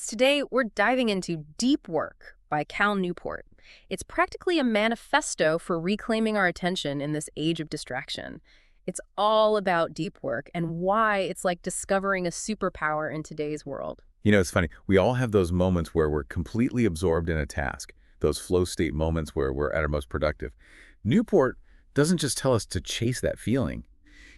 Today, we're diving into Deep Work by Cal Newport. It's practically a manifesto for reclaiming our attention in this age of distraction. It's all about deep work and why it's like discovering a superpower in today's world. It's funny. We all have those moments where we're completely absorbed in a task, those flow state moments where we're at our most productive. Newport doesn't just tell us to chase that feeling.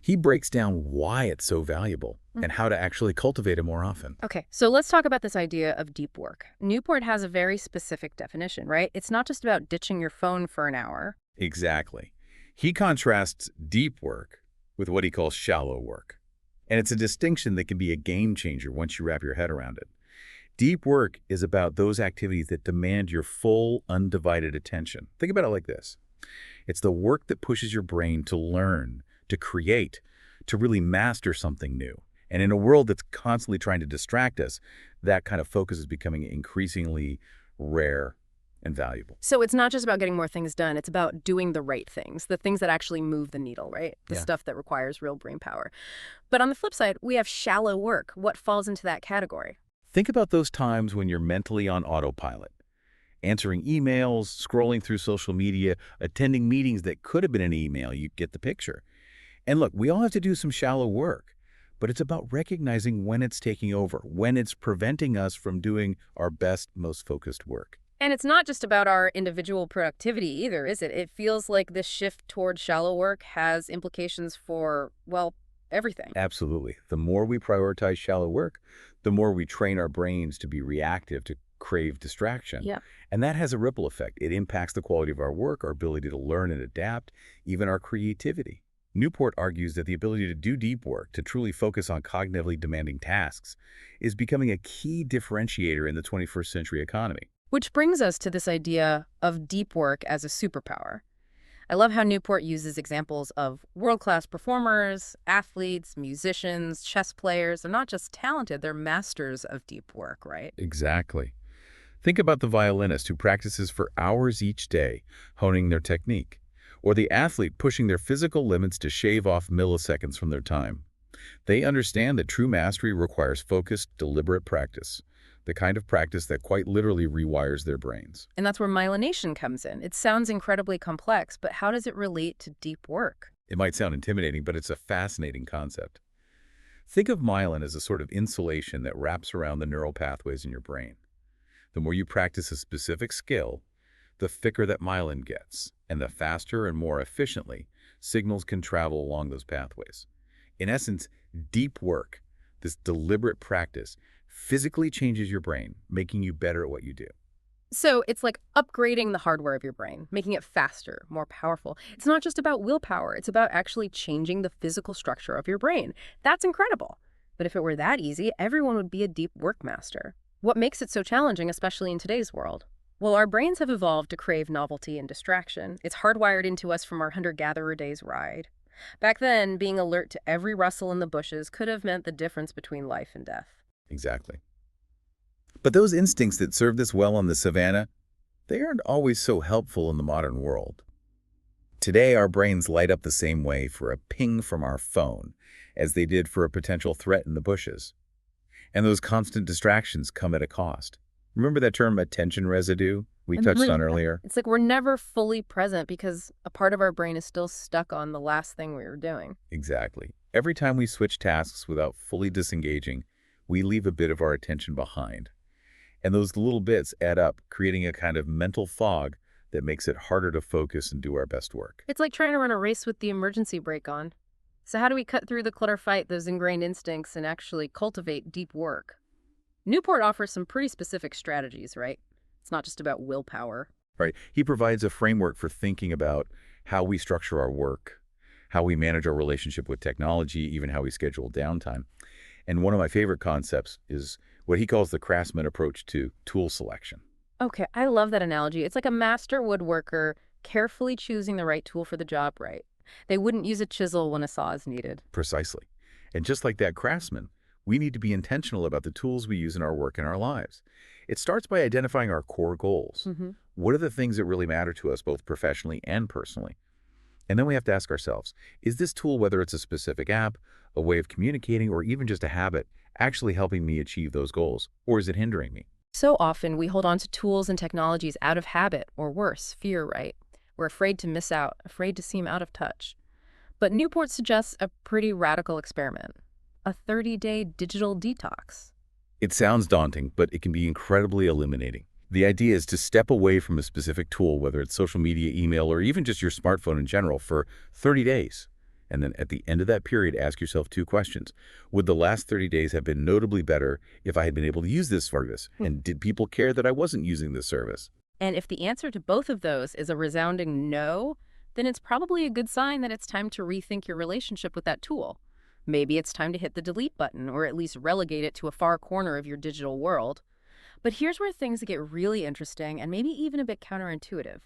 He breaks down why it's so valuable and how to actually cultivate it more often. Okay, so let's talk about this idea of deep work. Newport has a very specific definition, right? It's not just about ditching your phone for an hour. Exactly. He contrasts deep work with what he calls shallow work. And it's a distinction that can be a game changer once you wrap your head around it. Deep work is about those activities that demand your full, undivided attention. Think about it like this. It's the work that pushes your brain to learn, to create, to really master something new. And in a world that's constantly trying to distract us, that kind of focus is becoming increasingly rare and valuable. So it's not just about getting more things done, it's about doing the right things, the things that actually move the needle, right? The Yeah. stuff that requires real brain power. But on the flip side, we have shallow work. What falls into that category? Think about those times when you're mentally on autopilot, answering emails, scrolling through social media, attending meetings that could have been an email. You get the picture. And look, we all have to do some shallow work, but it's about recognizing when it's taking over, when it's preventing us from doing our best, most focused work. And it's not just about our individual productivity either, is it? It feels like this shift toward shallow work has implications for, well, everything. Absolutely. The more we prioritize shallow work, the more we train our brains to be reactive, to crave distraction. Yeah. And that has a ripple effect. It impacts the quality of our work, our ability to learn and adapt, even our creativity. Newport argues that the ability to do deep work, to truly focus on cognitively demanding tasks, is becoming a key differentiator in the 21st century economy. Which brings us to this idea of deep work as a superpower. I love how Newport uses examples of world-class performers, athletes, musicians, chess players. They're not just talented, they're masters of deep work, right? Exactly. Think about the violinist who practices for hours each day, honing their technique, or the athlete pushing their physical limits to shave off milliseconds from their time. They understand that true mastery requires focused, deliberate practice, the kind of practice that quite literally rewires their brains. And that's where myelination comes in. It sounds incredibly complex, but how does it relate to deep work? It might sound intimidating, but it's a fascinating concept. Think of myelin as a sort of insulation that wraps around the neural pathways in your brain. The more you practice a specific skill, the thicker that myelin gets, and the faster and more efficiently signals can travel along those pathways. In essence, deep work, this deliberate practice, physically changes your brain, making you better at what you do. So it's like upgrading the hardware of your brain, making it faster, more powerful. It's not just about willpower. It's about actually changing the physical structure of your brain. That's incredible. But if it were that easy, everyone would be a deep work master. What makes it so challenging, especially in today's world? Well, our brains have evolved to crave novelty and distraction. It's hardwired into us from our hunter-gatherer days ride. Back then, being alert to every rustle in the bushes could have meant the difference between life and death. Exactly. But those instincts that served us well on the savannah, they aren't always so helpful in the modern world. Today, our brains light up the same way for a ping from our phone as they did for a potential threat in the bushes. And those constant distractions come at a cost. Remember that term attention residue we touched on earlier? It's like we're never fully present because a part of our brain is still stuck on the last thing we were doing. Exactly. Every time we switch tasks without fully disengaging, we leave a bit of our attention behind. And those little bits add up, creating a kind of mental fog that makes it harder to focus and do our best work. It's like trying to run a race with the emergency brake on. So how do we cut through the clutter, fight those ingrained instincts, and actually cultivate deep work? Newport offers some pretty specific strategies, right? It's not just about willpower. Right. He provides a framework for thinking about how we structure our work, how we manage our relationship with technology, even how we schedule downtime. And one of my favorite concepts is what he calls the craftsman approach to tool selection. Okay, I love that analogy. It's like a master woodworker carefully choosing the right tool for the job, right? They wouldn't use a chisel when a saw is needed. Precisely. And just like that craftsman, we need to be intentional about the tools we use in our work and our lives. It starts by identifying our core goals. What are the things that really matter to us, both professionally and personally? And then we have to ask ourselves, is this tool, whether it's a specific app, a way of communicating, or even just a habit, actually helping me achieve those goals, or is it hindering me? So often we hold on to tools and technologies out of habit, or worse, fear, right? We're afraid to miss out, afraid to seem out of touch. But Newport suggests a pretty radical experiment, a 30-day digital detox. It sounds daunting, but it can be incredibly illuminating. The idea is to step away from a specific tool, whether it's social media, email, or even just your smartphone in general, for 30 days. And then at the end of that period, ask yourself two questions. Would the last 30 days have been notably better if I had been able to use this service? And did people care that I wasn't using this service? And if the answer to both of those is a resounding no, then it's probably a good sign that it's time to rethink your relationship with that tool. Maybe it's time to hit the delete button, or at least relegate it to a far corner of your digital world. But here's where things get really interesting and maybe even a bit counterintuitive.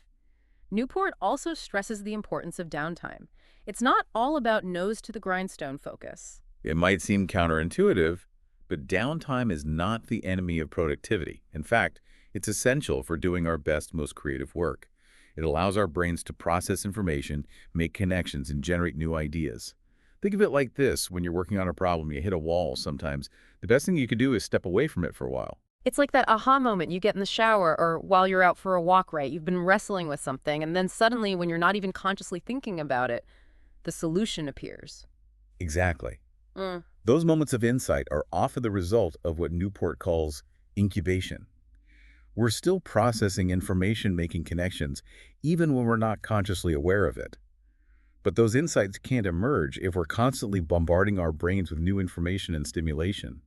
Newport also stresses the importance of downtime. It's not all about nose to the grindstone focus. It might seem counterintuitive, but downtime is not the enemy of productivity. In fact, it's essential for doing our best, most creative work. It allows our brains to process information, make connections, and generate new ideas. Think of it like this: when you're working on a problem, you hit a wall sometimes. The best thing you could do is step away from it for a while. It's like that aha moment you get in the shower or while you're out for a walk, right? You've been wrestling with something, and then suddenly, when you're not even consciously thinking about it, the solution appears. Exactly. Mm. Those moments of insight are often the result of what Newport calls incubation. We're still processing information, making connections, even when we're not consciously aware of it. But those insights can't emerge if we're constantly bombarding our brains with new information and stimulation.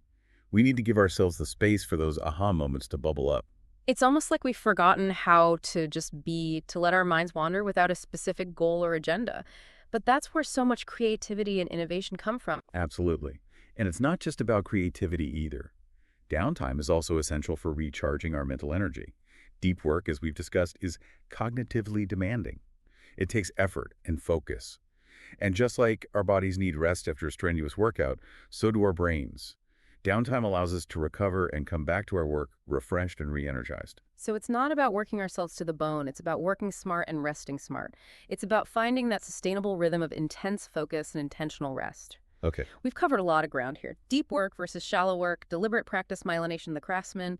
We need to give ourselves the space for those aha moments to bubble up. It's almost like we've forgotten how to just be, to let our minds wander without a specific goal or agenda. But that's where so much creativity and innovation come from. Absolutely. And it's not just about creativity either. Downtime is also essential for recharging our mental energy. Deep work, as we've discussed, is cognitively demanding. It takes effort and focus. And just like our bodies need rest after a strenuous workout, so do our brains. Downtime allows us to recover and come back to our work refreshed and re-energized. So it's not about working ourselves to the bone. It's about working smart and resting smart. It's about finding that sustainable rhythm of intense focus and intentional rest. Okay. We've covered a lot of ground here. Deep work versus shallow work, deliberate practice, myelination, the craftsman.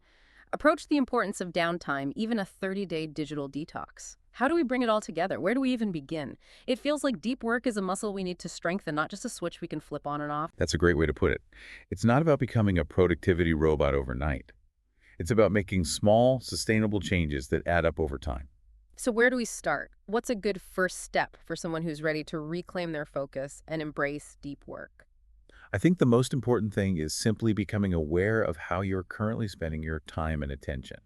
Approach the importance of downtime, even a 30-day digital detox. How do we bring it all together? Where do we even begin? It feels like deep work is a muscle we need to strengthen, not just a switch we can flip on and off. That's a great way to put it. It's not about becoming a productivity robot overnight. It's about making small, sustainable changes that add up over time. So where do we start? What's a good first step for someone who's ready to reclaim their focus and embrace deep work? I think the most important thing is simply becoming aware of how you're currently spending your time and attention.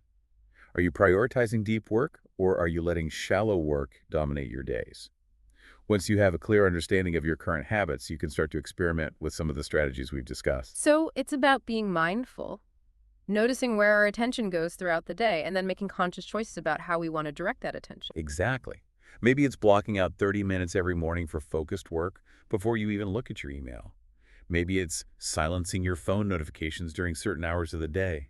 Are you prioritizing deep work, or are you letting shallow work dominate your days? Once you have a clear understanding of your current habits, you can start to experiment with some of the strategies we've discussed. So it's about being mindful, noticing where our attention goes throughout the day, and then making conscious choices about how we want to direct that attention. Exactly. Maybe it's blocking out 30 minutes every morning for focused work before you even look at your email. Maybe it's silencing your phone notifications during certain hours of the day.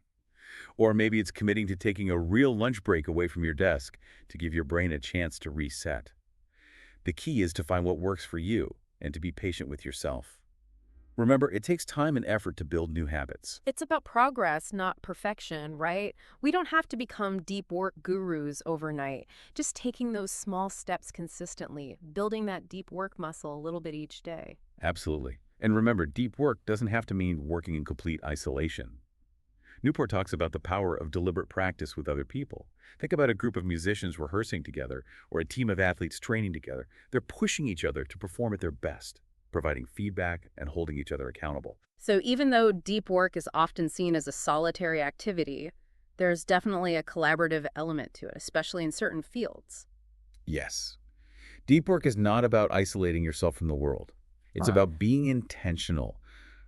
Or maybe it's committing to taking a real lunch break away from your desk to give your brain a chance to reset. The key is to find what works for you and to be patient with yourself. Remember, it takes time and effort to build new habits. It's about progress, not perfection, right? We don't have to become deep work gurus overnight. Just taking those small steps consistently, building that deep work muscle a little bit each day. Absolutely. And remember, deep work doesn't have to mean working in complete isolation. Newport talks about the power of deliberate practice with other people. Think about a group of musicians rehearsing together or a team of athletes training together. They're pushing each other to perform at their best, providing feedback and holding each other accountable. So even though deep work is often seen as a solitary activity, there's definitely a collaborative element to it, especially in certain fields. Yes. Deep work is not about isolating yourself from the world. It's about being intentional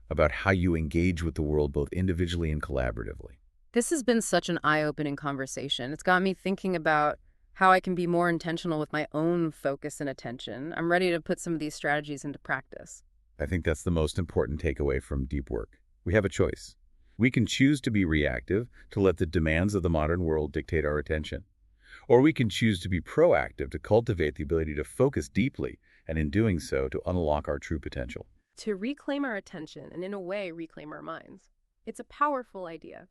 about how you engage with the world both individually and collaboratively. This has been such an eye-opening conversation. It's got me thinking about how I can be more intentional with my own focus and attention. I'm ready to put some of these strategies into practice. I think that's the most important takeaway from deep work. We have a choice. We can choose to be reactive, to let the demands of the modern world dictate our attention. Or we can choose to be proactive, to cultivate the ability to focus deeply, and in doing so, to unlock our true potential. to reclaim our attention and, in a way, reclaim our minds. It's a powerful idea.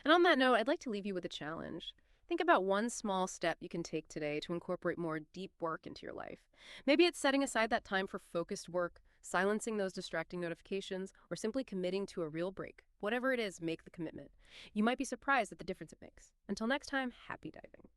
And on that note, I'd like to leave you with a challenge. Think about one small step you can take today to incorporate more deep work into your life. Maybe it's setting aside that time for focused work, silencing those distracting notifications, or simply committing to a real break. Whatever it is, make the commitment. You might be surprised at the difference it makes. Until next time, happy diving.